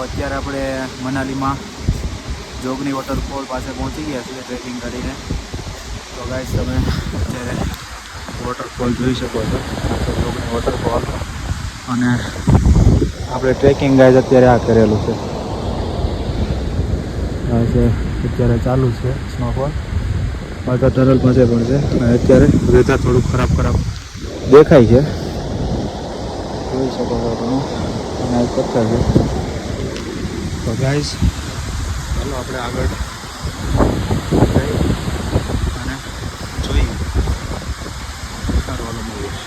અત્યારે આપણે મનાલીમાં જોગની વોટરફોલ પાસે પહોંચી ગયા છીએ ટ્રેકિંગ કરીને. તો ગાઈસ તમે અત્યારે વોટરફોલ જોઈ શકો છો, જોગની વોટરફોલ. અને આપણે ટ્રેકિંગ ગાઈસ અત્યારે આ કરેલું છે, અત્યારે ચાલુ છે સ્નોફોલ. પાછા ટનલ પાસે પણ છે અને અત્યારે વેધર થોડુંક ખરાબ દેખાય છે, જોઈ શકો છો તમે. અને આ પથ્થર છે. તો ગાઈસ ચાલો આપણે આગળ જઈ અને જોઈએ કરવાનું મળ્યું.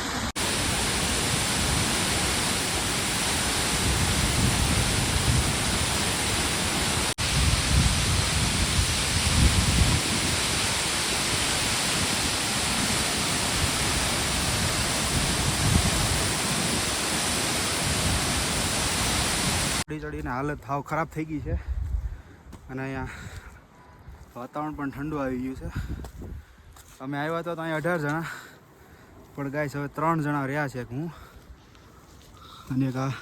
ચડીને હાલત હાવ ખરાબ થઈ ગઈ છે અને અહીંયા વાતાવરણ પણ ઠંડુ આવી ગયું છે. અમે આવ્યા હતા તો અહીંયા 18 જણા, પણ ગાઈસ હવે 3 જણા રહ્યા છે. હું અને એક આ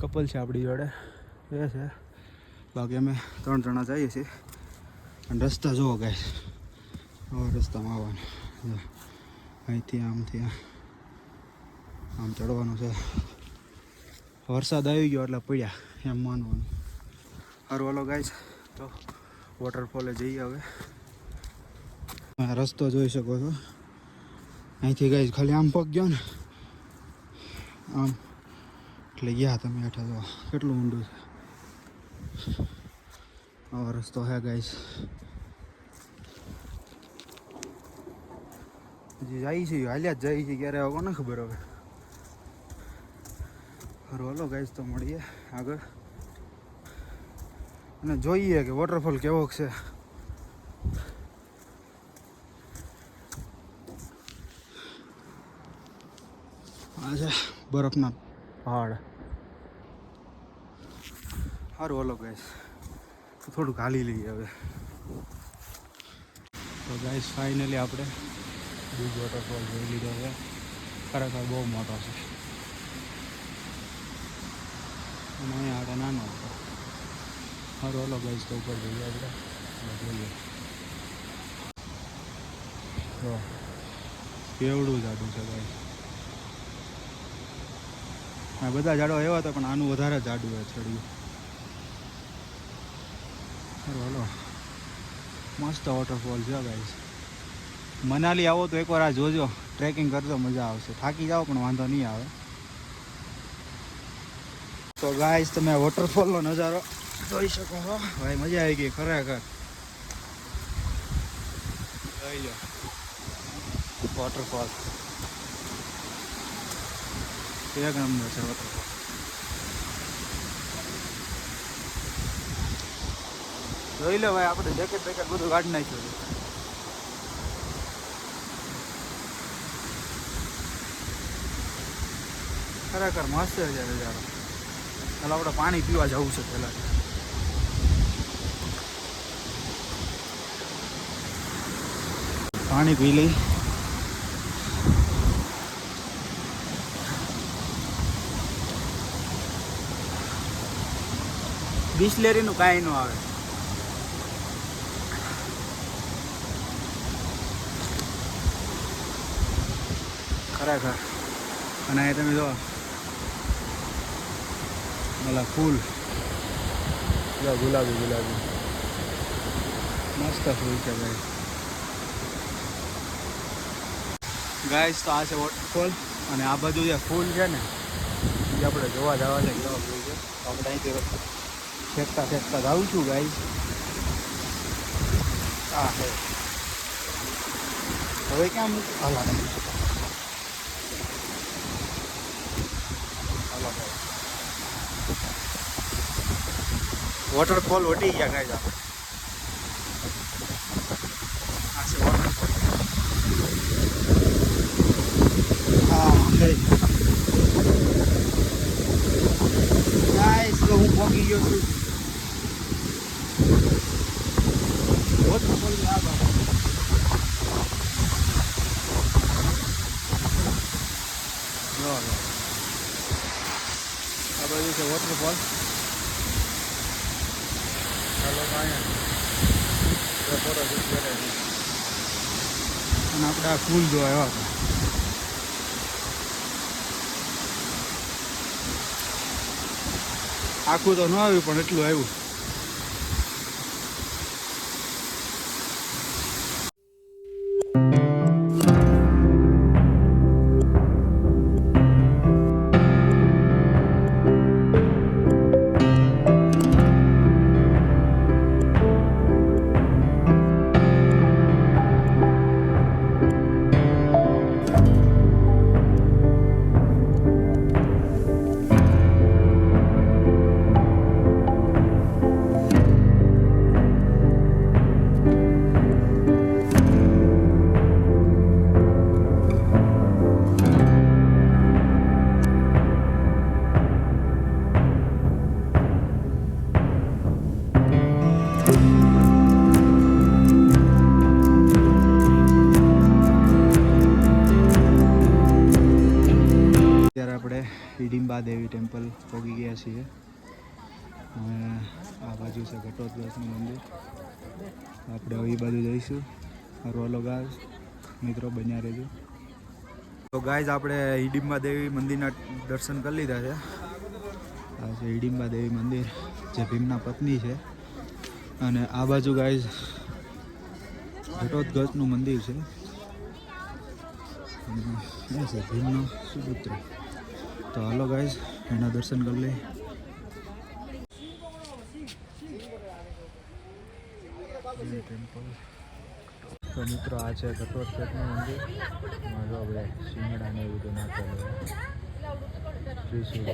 કપલ છે આપણી જોડે એ છે, બાકી અમે 3 જણા જઈએ છીએ. અને રસ્તા જુઓ ગાઈસ, આવા રસ્તામાં આવવાનું, અહીંથી આમથી આમ ચડવાનું છે. વરસાદ આવી ગયો એટલે પડ્યા એમ માનવાનું. સારું હાલો ગાઈસ, તો વોટરફોલે જઈએ હવે. રસ્તો જોઈ શકો છો અહીંથી ગાઈસ, ખાલી આમ પગ ગયો ને આમ એટલે ગયા તમે. હેઠા જો કેટલું ઊંડું છે. આવો રસ્તો હે ગાઈસ. હજી જાય છે, હાલ્યા જ જાય છે, ક્યારે આવો કોને ખબર હવે. સારું હાલો ગાઈસ, તો મળીએ આગળ અને જોઈએ કે વોટરફોલ કેવો છે. આ છે બરફના પહાડ. સારું હાલો ગાઈસ, તો થોડુંક હાલી લઈએ હવે. તો ગાઈસ ફાઇનલી આપણે બીજ વોટરફોલ જોઈ લીધો છે. ખરેખર બહુ મોટો છે અને અહીંયા આગળ નાનો હતો. સારું હાલો ગાઈસ, તો ઉપર જઈએ આપણે જોઈએ. તો કેવડું જાડું છે ગાઈસ. આ બધા ઝાડવા એવા હતા પણ આનું વધારે જાડું છે ચડ્યું. સારું હાલો, મસ્ત વોટરફોલ છે ગાઈસ. મનાલી આવો તો એકવાર આ જોજો, ટ્રેકિંગ કરજો, મજા આવશે. થાકી જાઓ પણ વાંધો નહીં આવે. તો ગાઈસ તમે વોટરફોલનો નજારો જોઈ શકો છો ભાઈ, મજા આવી ગઈ ખરેખર. જોઈ લો વોટરફોલ, એક નંબર છે વોટરફોલ. જોઈ લો ભાઈ, આપણે જેકેટ બેકેટ બધું કાઢી નાખ્યું છે. ખરેખર મસ્ત છે નજારો. ચાલો આપણે પાણી પીવા જવું છે પહેલાં. પાણી પી લઈ. બિસ્લેરીનું કાંઈ ન આવે. ખરેખર. અને એ તમે જો ઓલા ફૂલ, ગુલાબી મસ્ત ફૂલ છે ગાઈસ. ગાઈસ તો આ છે વોટરફોલ અને આ બાજુ જે ફૂલ છે ને એ આપણે જોવા જવા છે કેવા ફૂલ છે. આપણે અહીંથી ફેંકતા જાઉં છું ગાઈસ. હા હે હવે ક્યાં મૂક હાલો વોટરફોલ વટી ગયા ગાઈઝ આપણે આ છે વોટરફોલ હા હે ગાઈઝ તો હું પહોંચી ગયો છું વોટરફોલ આ બાબા આ બાજુ છે વોટરફોલ ચાલો અહીંયા ફોટો શૂટ કરે અને આપણે આ ફૂલ જોવા આવ્યા હતા આખું તો ન આવ્યું પણ એટલું આવ્યું આપણે હિડિંબા દેવી ટેમ્પલ પહોંચી ગયા છીએ અને આ બાજુ છે ઘટોત્કચનું મંદિર આપણે એ બાજુ જઈશું રોલો ગાઈઝ મિત્રો બન્યા રહેજો તો ગાઈઝ આપણે હિડિંબા દેવી મંદિરના દર્શન કરી લીધા છે આ છે હિડિંબા દેવી મંદિર જે ભીમના પત્ની છે અને આ બાજુ ગાઈઝ ઘટોત્કચનું મંદિર છે છે ભીમનો સુપુત્ર તો હાલો ગાઈઝ એના દર્શન કરી લઈએ ટેમ્પલ તો મિત્રો આ છે ઘટોત્કચનું મંદિર જો આપણે શિંગડા ને એવું બધું નાખેલું ત્રિશુલ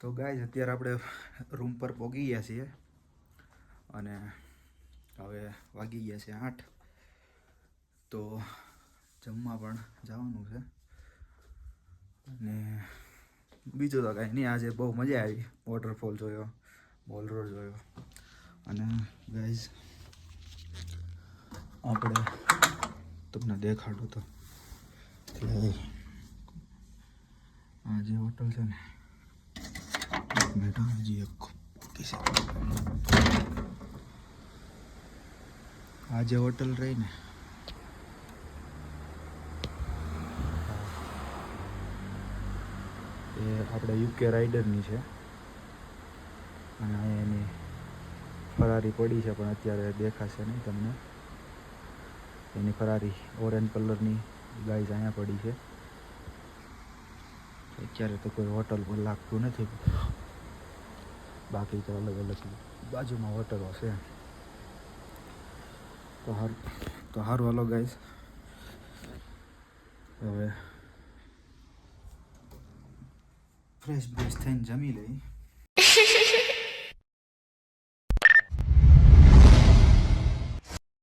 તો ગાઈઝ અત્યારે આપણે રૂમ પર પહોંચી ગયા છીએ અને હવે વાગી ગયા છે 8 તો જમવા પણ જવાનું છે અને બીજું તો કાંઈ નહીં આજે બહુ મજા આવી વોટરફોલ જોયો મોલ રોડ જોયો અને ગાઈઝ આપણે તમને દેખાડું તો આ જે હોટલ છે ને મેડમ जी एक किसी આ જે હોટલ રહી ને એ આપણે યુકે રાઇડરની છે અને અહીંયા એની ફરારી પડી છે પણ અત્યારે દેખાશે નહીં તમને. એની ફરારી ઓરેન્જ કલરની ગાઈઝ અહીંયા પડી છે. અત્યારે તો કોઈ હોટલ પર લાગતું નથી, બાકી તો અલગ અલગ બાજુમાં હોટલો છે. તો સારું હાલો ગાઈઝ, હવે ફ્રેશ બ્રેશ થઈને જમી લઈ.